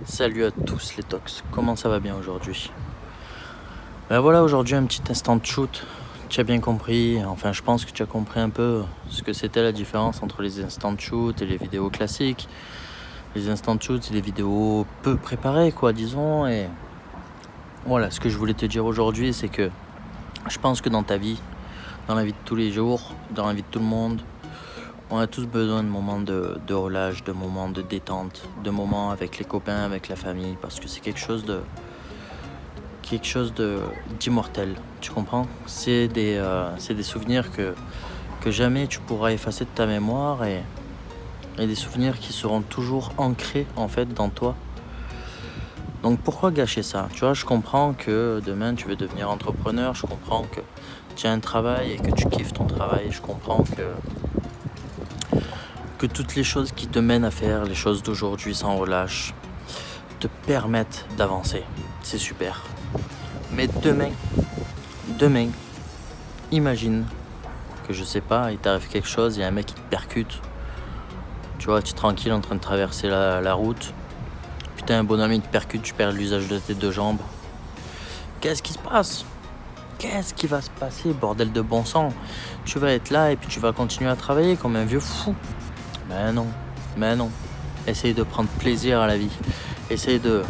Salut à tous les tox, comment ça va bien aujourd'hui? Ben voilà, aujourd'hui un petit instant de shoot. Tu as bien compris, enfin je pense que tu as compris un peu ce que c'était la différence entre les instants de shoot et les vidéos classiques. Les instants de shoot, c'est des vidéos peu préparées quoi, disons. Et voilà, ce que je voulais te dire aujourd'hui, c'est que je pense que dans ta vie, dans la vie de tous les jours, dans la vie de tout le monde, on a tous besoin de moments de relâche, de moments de détente, de moments avec les copains, avec la famille, parce que c'est quelque chose d'immortel, tu comprends? C'est des souvenirs que jamais tu pourras effacer de ta mémoire et des souvenirs qui seront toujours ancrés en fait dans toi. Donc pourquoi gâcher ça? Tu vois, je comprends que demain tu veux devenir entrepreneur, je comprends que tu as un travail et que tu kiffes ton travail, je comprends que toutes les choses qui te mènent à faire les choses d'aujourd'hui sans relâche te permettent d'avancer. C'est super. Mais demain, imagine que je sais pas, il t'arrive quelque chose, il y a un mec qui te percute. Tu vois, tu es tranquille en train de traverser la route. Putain, un bonhomme il te percute, tu perds l'usage de tes deux jambes. Qu'est-ce qui se passe? Qu'est-ce qui va se passer, bordel de bon sang? Tu vas être là et puis tu vas continuer à travailler comme un vieux fou. Mais non. Essaye de prendre plaisir à la vie. Essaye de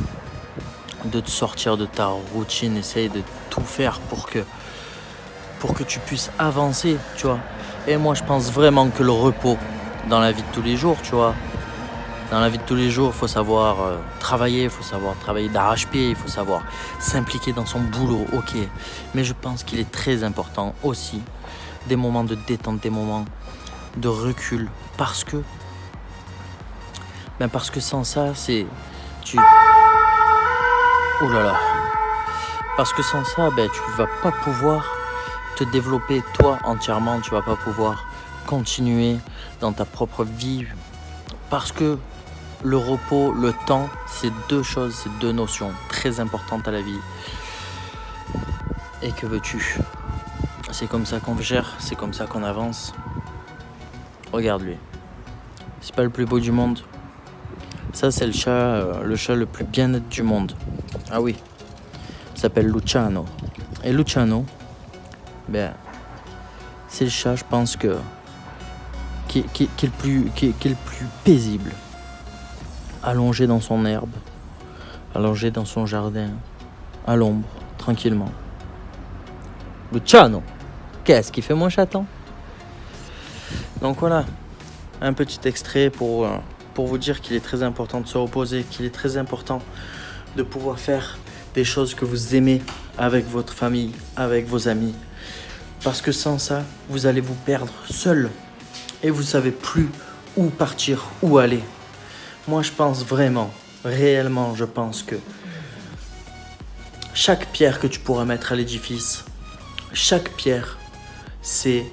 te sortir de ta routine. Essaye de tout faire pour que tu puisses avancer, tu vois. Et moi, je pense vraiment que le repos dans la vie de tous les jours, tu vois. Dans la vie de tous les jours, il faut savoir travailler, il faut savoir travailler d'arrache-pied, il faut savoir s'impliquer dans son boulot, ok. Mais je pense qu'il est très important aussi des moments de détente, des moments de recul, parce que sans ça, oh là là. Parce que sans ça, tu vas pas pouvoir te développer toi entièrement, tu vas pas pouvoir continuer dans ta propre vie, parce que le repos, le temps, c'est deux choses, c'est deux notions très importantes à la vie. Et que veux-tu? C'est comme ça qu'on gère, c'est comme ça qu'on avance. Regarde lui. C'est pas le plus beau du monde. Ça, c'est le chat le plus bien net du monde. Ah oui. Il s'appelle Luciano. Et Luciano, c'est le chat, je pense qui est le plus paisible. Allongé dans son herbe, allongé dans son jardin, à l'ombre, tranquillement. Luciano, qu'est-ce qu'il fait mon chaton? Donc voilà, un petit extrait pour vous dire qu'il est très important de se reposer, qu'il est très important de pouvoir faire des choses que vous aimez avec votre famille, avec vos amis. Parce que sans ça, vous allez vous perdre seul et vous savez plus où partir, où aller. Moi, je pense vraiment, réellement, je pense que chaque pierre que tu pourras mettre à l'édifice, chaque pierre, c'est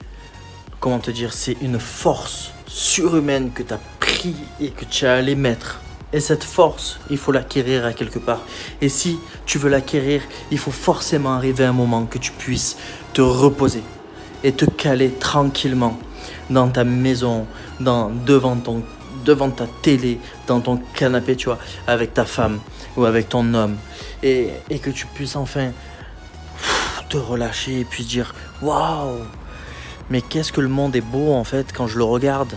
une force surhumaine que tu as pris et que tu as allé mettre. Et cette force, il faut l'acquérir à quelque part. Et si tu veux l'acquérir, il faut forcément arriver à un moment que tu puisses te reposer et te caler tranquillement dans ta maison, devant ta télé, dans ton canapé, tu vois, avec ta femme ou avec ton homme, et que tu puisses enfin te relâcher et puis dire waouh, mais qu'est-ce que le monde est beau en fait quand je le regarde.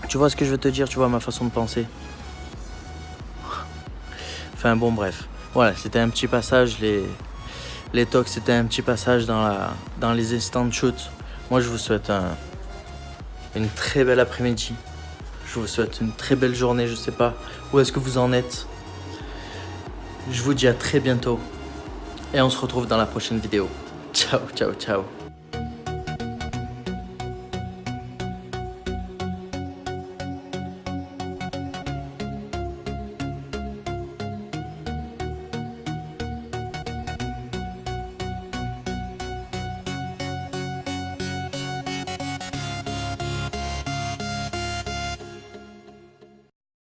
Tu vois ce que je veux te dire, tu vois ma façon de penser. Enfin bon, bref, voilà, c'était un petit passage, les talks, c'était un petit passage dans les instants de shoot. Moi je vous souhaite une très belle après-midi. Je vous souhaite une très belle journée, je sais pas où est-ce que vous en êtes. Je vous dis à très bientôt et on se retrouve dans la prochaine vidéo. Ciao.